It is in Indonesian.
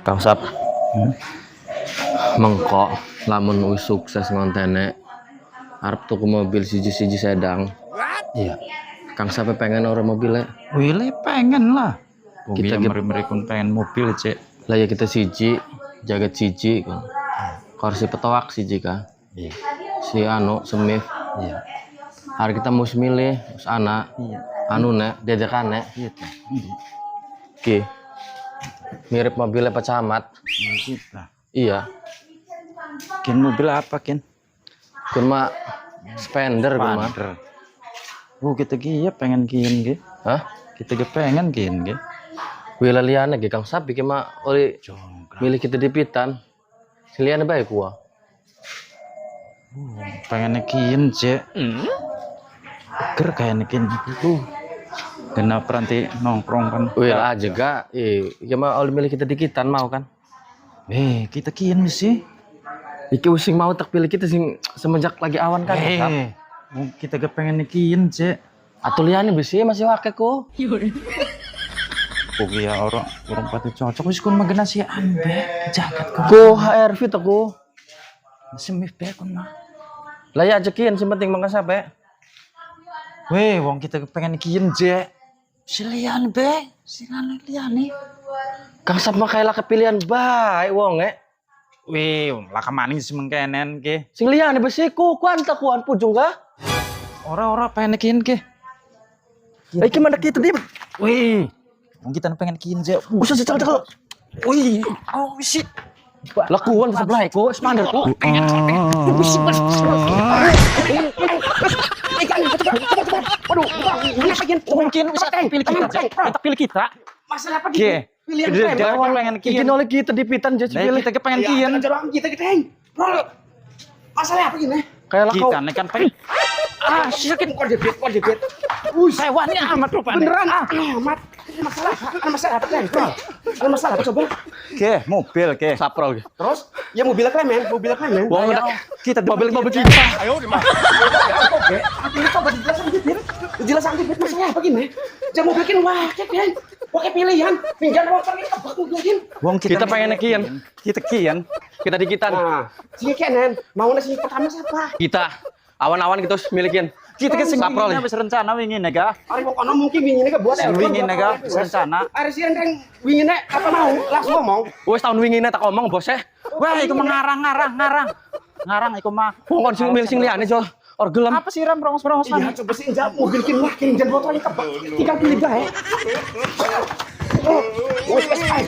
Kang Sap, mengkok lamun wis sukses ngontene arep tuku mobil siji-siji sedang. Iya. Kang Sap pengen ora mobilnya? Wile pengen lah. Kita Kita meri pun pengen mobil cek. Lah ya kita siji, jaget siji kan. Kursi petoak siji kan. Iya. Si anu semif. Iya. Hari kita mau milih, us anak. Iya. Anu nek, diajakane. Iya. Ki. Mirip mobilnya Pak Camat. Kita. Iya. Kin mobil apa kin? Kun mah spender kun mah. Pander. Kita ya pengen kin ge. Hah? Kita ge pengen kin ge. Wila liane ge Kang Sap iki mah oli Jongkrak. milih kita di pitan. Siliane bae gua. Pengen kin cek. Ker kayak kin. Kena peranti nongkrong kan. Wila aja ga. Iya mah oli milih kita dikitan mau kan. Kita kin sih. Iki using mau tak pilih kita sing semenjak lagi awan kan. Sap. Kita ge pengen kin cek. Atuh liane besi masih wake ku. Oke ya orang pati cocok wis kun magena si ambe jagat kun. Ku HRV tuh ku. Semif be kun mah. Lah ya aja kian sing penting mangka sape. Wong kita pengen kian je. Silian be, silan liane. Kang Sap mah kayak kepilihan bae wong Lah kemaning sih mengkenen ke. Sing liane besi ku kuanta kuan pujung ga. Ora pengen kian ke. Iki mana kita di. Wong kita pengen kian je. Usah cecel-cecel. Shit. Lakuan sebelah ku spander ku. Mungkin bisa pilih kita. Kita pilih kita. Masalah apa gitu? Pilihan Dia pengen Iki kian. oleh kita di pitan jadi pilih. Kita pengen kian. Kita gede. Bro. Masalah apa gini? Kayak lakau. Kita kan pengen. Sakit kok debit. Sewannya amat rupanya. Beneran amat. Masalah apa kan? Ada masalah apa coba? Ke, mobil ke. Saprol ge. Terus ya mobilnya klemen. Wong udah Kita mobil kita. Ayo di mana? Ini coba dijelasan dikit masalah apa gini? Jangan mobil kan wakil kan. Wakil pilihan. Pinjam motor ini kebak mobilin. Wong Kita pengen kian. Kita kian. Kita dikitan. Nah, sini kenen. Mau nasi pertama siapa? Kita awan-awan kita milikin. Kita ke sing Saprol. wis rencana wingi nega. Ari mau kono mungkin wingine ke buat Wingi nega rencana. Ari sih rendeng wingine apa mau? Langsung ngomong. Wes tahun wingi tak omong bos Wah, iku mengarang. Ngarang iku mah. Wong kon sing milih sing liane jo. Or gelem. Apa sih ram brongos Iya, coba sih injak mobil kin wah kin dan motor ini kebak. Tinggal pilih bae. Oh, wes